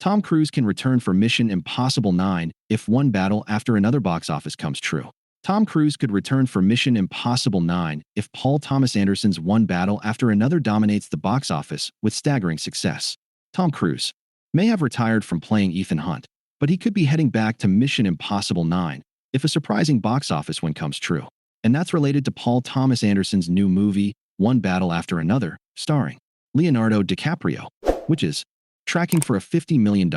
Tom Cruise can return for Mission Impossible 9 if one battle after another box office comes true. Tom Cruise could return for Mission Impossible 9 if Paul Thomas Anderson's one battle after another dominates the box office with staggering success. Tom Cruise may have retired from playing Ethan Hunt, but he could be heading back to Mission Impossible 9 if a surprising box office win comes true. And that's related to Paul Thomas Anderson's new movie, One Battle After Another, starring Leonardo DiCaprio, which is tracking for a $50 million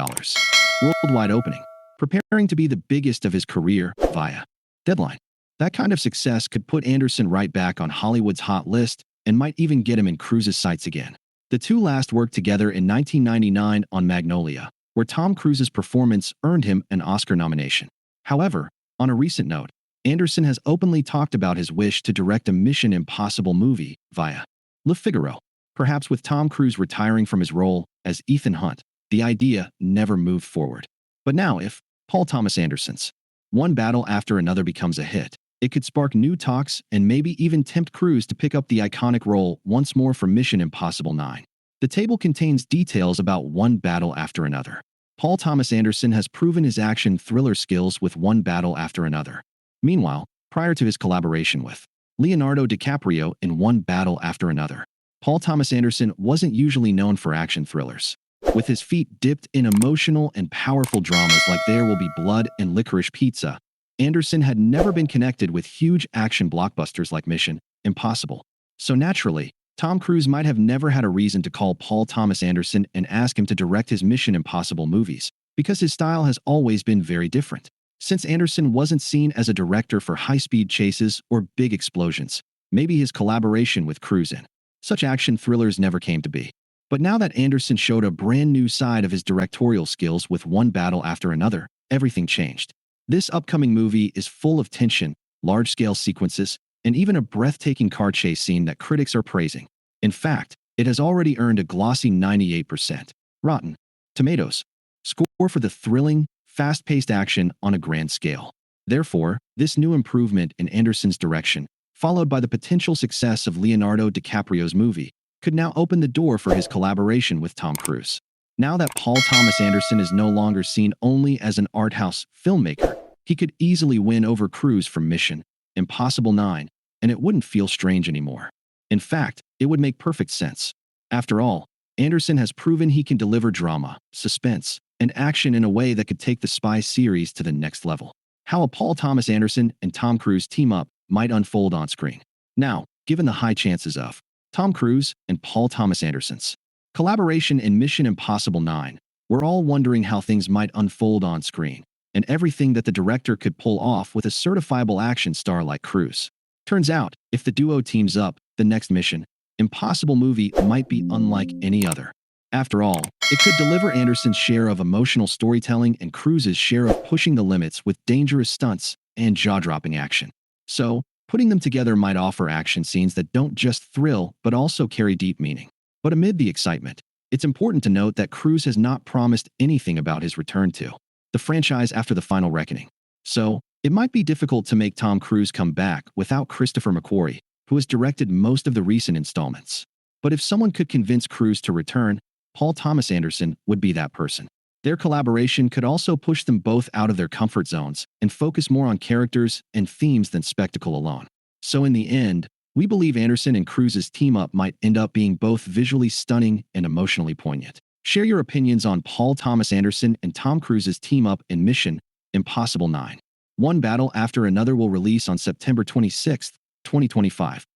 worldwide opening, preparing to be the biggest of his career via Deadline. That kind of success could put Anderson right back on Hollywood's hot list and might even get him in Cruise's sights again. The two last worked together in 1999 on Magnolia, where Tom Cruise's performance earned him an Oscar nomination. However, on a recent note, Anderson has openly talked about his wish to direct a Mission Impossible movie via Le Figaro. Perhaps with Tom Cruise retiring from his role as Ethan Hunt, the idea never moved forward. But now, if Paul Thomas Anderson's One Battle After Another becomes a hit, it could spark new talks and maybe even tempt Cruise to pick up the iconic role once more for Mission Impossible 9. The table contains details about One Battle After Another. Paul Thomas Anderson has proven his action thriller skills with One Battle After Another. Meanwhile, prior to his collaboration with Leonardo DiCaprio in One Battle After Another, Paul Thomas Anderson wasn't usually known for action thrillers. With his feet dipped in emotional and powerful dramas like There Will Be Blood and Licorice Pizza, Anderson had never been connected with huge action blockbusters like Mission Impossible. So naturally, Tom Cruise might have never had a reason to call Paul Thomas Anderson and ask him to direct his Mission Impossible movies, because his style has always been very different. Since Anderson wasn't seen as a director for high-speed chases or big explosions, maybe his collaboration with Cruise in such action thrillers never came to be. But now that Anderson showed a brand new side of his directorial skills with One Battle After Another, everything changed. This upcoming movie is full of tension, large-scale sequences, and even a breathtaking car chase scene that critics are praising. In fact, it has already earned a glossy 98% Rotten Tomatoes score for the thrilling, fast-paced action on a grand scale. Therefore, this new improvement in Anderson's direction, followed by the potential success of Leonardo DiCaprio's movie, could now open the door for his collaboration with Tom Cruise. Now that Paul Thomas Anderson is no longer seen only as an art house filmmaker, he could easily win over Cruise for Mission Impossible 9, and it wouldn't feel strange anymore. In fact, it would make perfect sense. After all, Anderson has proven he can deliver drama, suspense, and action in a way that could take the spy series to the next level. How a Paul Thomas Anderson and Tom Cruise team-up might unfold on screen. Now, given the high chances of Tom Cruise and Paul Thomas Anderson's collaboration in Mission Impossible 9, we're all wondering how things might unfold on screen, and everything that the director could pull off with a certifiable action star like Cruise. Turns out, if the duo teams up, the next Mission Impossible movie might be unlike any other. After all, it could deliver Anderson's share of emotional storytelling and Cruise's share of pushing the limits with dangerous stunts and jaw-dropping action. So, putting them together might offer action scenes that don't just thrill but also carry deep meaning. But amid the excitement, it's important to note that Cruise has not promised anything about his return to the franchise after the final reckoning. So, it might be difficult to make Tom Cruise come back without Christopher McQuarrie, who has directed most of the recent installments. But if someone could convince Cruise to return, Paul Thomas Anderson would be that person. Their collaboration could also push them both out of their comfort zones and focus more on characters and themes than spectacle alone. So in the end, we believe Anderson and Cruise's team-up might end up being both visually stunning and emotionally poignant. Share your opinions on Paul Thomas Anderson and Tom Cruise's team-up in Mission Impossible 9. One Battle After Another will release on September 26, 2025.